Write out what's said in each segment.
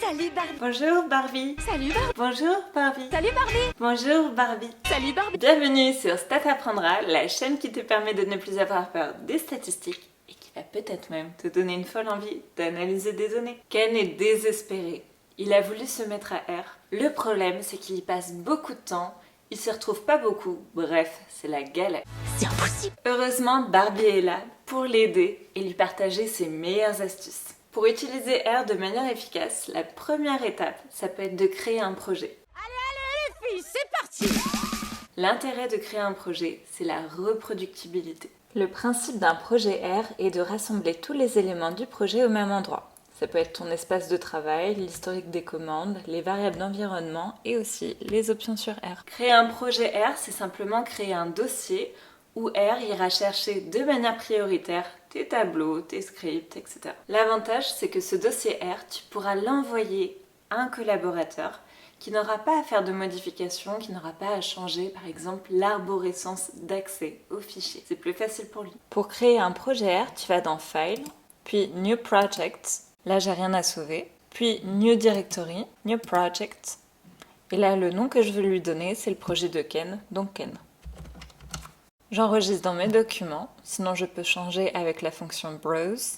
Salut Barbie. Bonjour Barbie. Salut Barbie. Bonjour Barbie. Salut Barbie. Bonjour Barbie. Salut Barbie. Bienvenue sur Stat Apprendra, la chaîne qui te permet de ne plus avoir peur des statistiques et qui va peut-être même te donner une folle envie d'analyser des données. Ken est désespéré. Il a voulu se mettre à R. Le problème, c'est qu'il y passe beaucoup de temps. Il se retrouve pas beaucoup. Bref, c'est la galère. C'est impossible. Heureusement, Barbie est là pour l'aider et lui partager ses meilleures astuces. Pour utiliser R de manière efficace, la première étape, ça peut être de créer un projet. Allez les filles, c'est parti. L'intérêt de créer un projet, c'est la reproductibilité. Le principe d'un projet R est de rassembler tous les éléments du projet au même endroit. Ça peut être ton espace de travail, l'historique des commandes, les variables d'environnement et aussi les options sur R. Créer un projet R, c'est simplement créer un dossier où R ira chercher de manière prioritaire tes tableaux, tes scripts, etc. L'avantage, c'est que ce dossier R, tu pourras l'envoyer à un collaborateur qui n'aura pas à faire de modifications, qui n'aura pas à changer, par exemple, l'arborescence d'accès au fichier. C'est plus facile pour lui. Pour créer un projet R, tu vas dans File, puis New Project. Là, j'ai rien à sauver. Puis New Directory, New Project. Et là, le nom que je veux lui donner, c'est le projet de Ken, donc Ken. J'enregistre dans mes documents, sinon je peux changer avec la fonction Browse.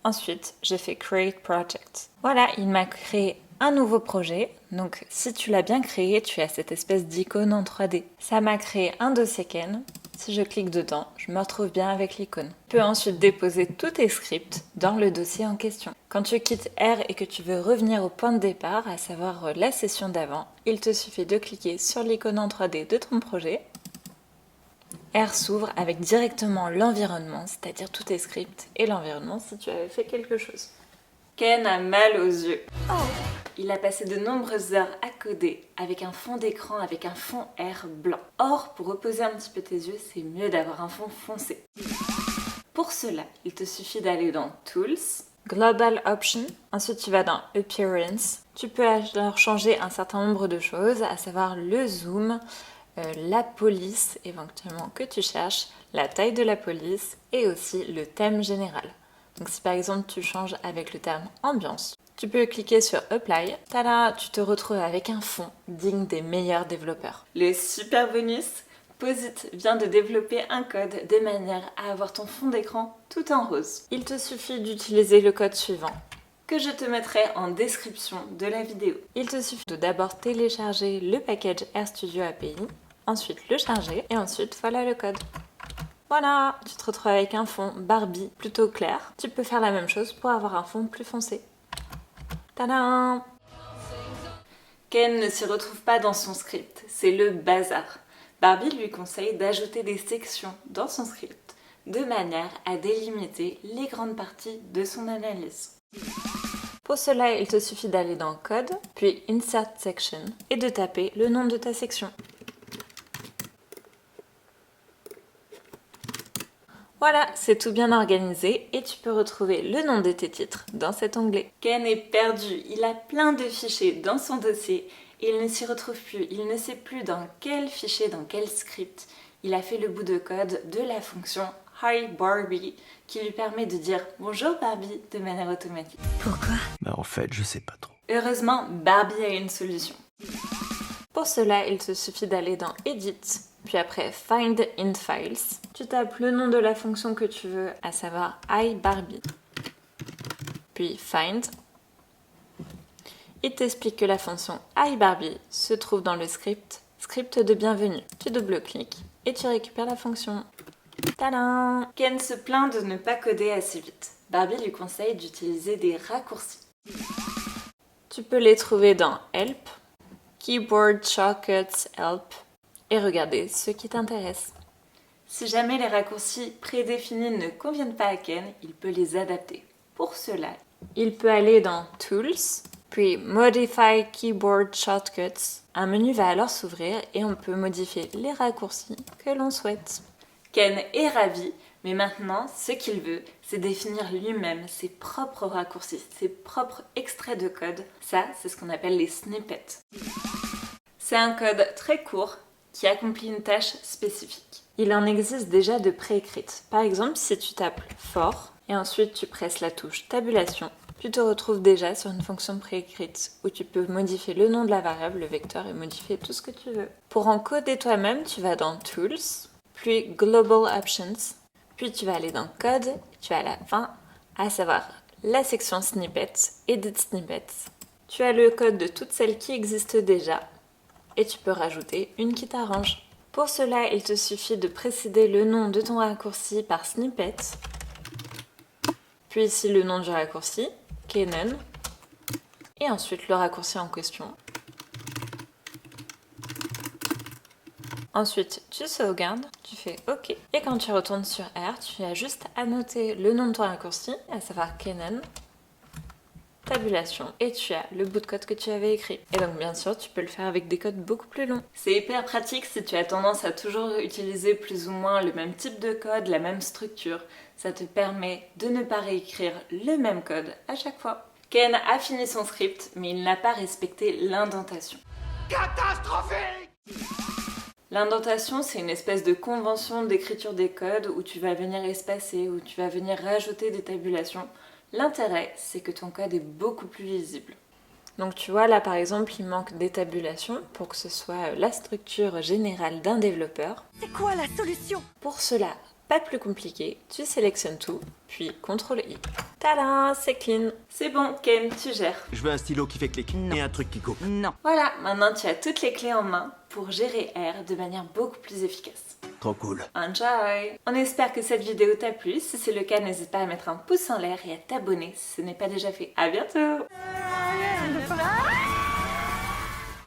Ensuite, j'ai fait Create Project. Voilà, il m'a créé un nouveau projet. Donc, si tu l'as bien créé, tu as cette espèce d'icône en 3D. Ça m'a créé un dossier Ken. Si je clique dedans, je me retrouve bien avec l'icône. Tu peux ensuite déposer tous tes scripts dans le dossier en question. Quand tu quittes R et que tu veux revenir au point de départ, à savoir la session d'avant, il te suffit de cliquer sur l'icône en 3D de ton projet. R s'ouvre avec directement l'environnement, c'est-à-dire tous tes scripts et l'environnement si tu avais fait quelque chose. Ken a mal aux yeux. Oh. Il a passé de nombreuses heures à coder avec un fond d'écran, avec un fond R blanc. Or, pour reposer un petit peu tes yeux, c'est mieux d'avoir un fond foncé. Pour cela, il te suffit d'aller dans Tools, Global Option, ensuite tu vas dans Appearance. Tu peux alors changer un certain nombre de choses, à savoir le zoom, la police éventuellement que tu cherches, la taille de la police et aussi le thème général. Donc si par exemple tu changes avec le terme ambiance, tu peux cliquer sur Apply. Tada, tu te retrouves avec un fond digne des meilleurs développeurs. Le super bonus, Posit vient de développer un code de manière à avoir ton fond d'écran tout en rose. Il te suffit d'utiliser le code suivant que je te mettrai en description de la vidéo. Il te suffit de d'abord télécharger le package RStudio API, ensuite le charger et ensuite voilà le code. Voilà, tu te retrouves avec un fond Barbie plutôt clair. Tu peux faire la même chose pour avoir un fond plus foncé. Tadam! Ken ne s'y retrouve pas dans son script, c'est le bazar. Barbie lui conseille d'ajouter des sections dans son script de manière à délimiter les grandes parties de son analyse. Pour cela, il te suffit d'aller dans Code, puis Insert Section et de taper le nom de ta section. Voilà, c'est tout bien organisé et tu peux retrouver le nom de tes titres dans cet onglet. Ken est perdu, il a plein de fichiers dans son dossier et il ne s'y retrouve plus. Il ne sait plus dans quel fichier, dans quel script. Il a fait le bout de code de la fonction Hi Barbie qui lui permet de dire bonjour Barbie de manière automatique. Pourquoi? En fait, je sais pas trop. Heureusement, Barbie a une solution. Pour cela, il te suffit d'aller dans Edit, puis après Find in Files. Tu tapes le nom de la fonction que tu veux, à savoir iBarbie. Puis Find. Il t'explique que la fonction iBarbie se trouve dans le script de bienvenue. Tu double-cliques et tu récupères la fonction. Tadam! Ken se plaint de ne pas coder assez vite. Barbie lui conseille d'utiliser des raccourcis. Tu peux les trouver dans Help, Keyboard Shortcuts Help et regarder ce qui t'intéresse. Si jamais les raccourcis prédéfinis ne conviennent pas à Ken, il peut les adapter. Pour cela, il peut aller dans Tools, puis Modify Keyboard Shortcuts. Un menu va alors s'ouvrir et on peut modifier les raccourcis que l'on souhaite. Ken est ravi, mais maintenant, ce qu'il veut, c'est définir lui-même ses propres raccourcis, ses propres extraits de code. Ça, c'est ce qu'on appelle les snippets. C'est un code très court qui accomplit une tâche spécifique. Il en existe déjà de préécrites. Par exemple, si tu tapes for et ensuite tu presses la touche tabulation, Tu te retrouves déjà sur une fonction préécrite où tu peux modifier le nom de la variable, le vecteur et modifier tout ce que tu veux. Pour encoder toi-même, tu vas dans Tools, puis Global Options, puis tu vas aller dans Code, tu vas à la fin, à savoir la section Snippets, Edit Snippets. Tu as le code de toutes celles qui existent déjà et tu peux rajouter une qui t'arrange. Pour cela, il te suffit de précéder le nom de ton raccourci par snippet, puis ici le nom du raccourci, Canon, et ensuite le raccourci en question. Ensuite, tu sauvegardes, tu fais OK, et quand tu retournes sur R, tu as juste à noter le nom de ton raccourci, à savoir Canon, tabulation, et tu as le bout de code que tu avais écrit. Et donc bien sûr, tu peux le faire avec des codes beaucoup plus longs. C'est hyper pratique si tu as tendance à toujours utiliser plus ou moins le même type de code, la même structure. Ça te permet de ne pas réécrire le même code à chaque fois. Ken a fini son script, mais il n'a pas respecté l'indentation. Catastrophique! L'indentation, c'est une espèce de convention d'écriture des codes où tu vas venir espacer, où tu vas venir rajouter des tabulations. L'intérêt, c'est que ton code est beaucoup plus visible. Donc tu vois, là par exemple, il manque des tabulations pour que ce soit la structure générale d'un développeur. C'est quoi la solution? Pour cela, pas plus compliqué, tu sélectionnes tout, puis CTRL-I. Tadam, c'est clean. C'est bon, Ken, tu gères. Je veux un stylo qui fait clic et un truc qui coupe. Non. Voilà, maintenant tu as toutes les clés en main pour gérer R de manière beaucoup plus efficace. Trop cool. Enjoy! On espère que cette vidéo t'a plu. Si c'est le cas, n'hésite pas à mettre un pouce en l'air et à t'abonner si ce n'est pas déjà fait. À bientôt!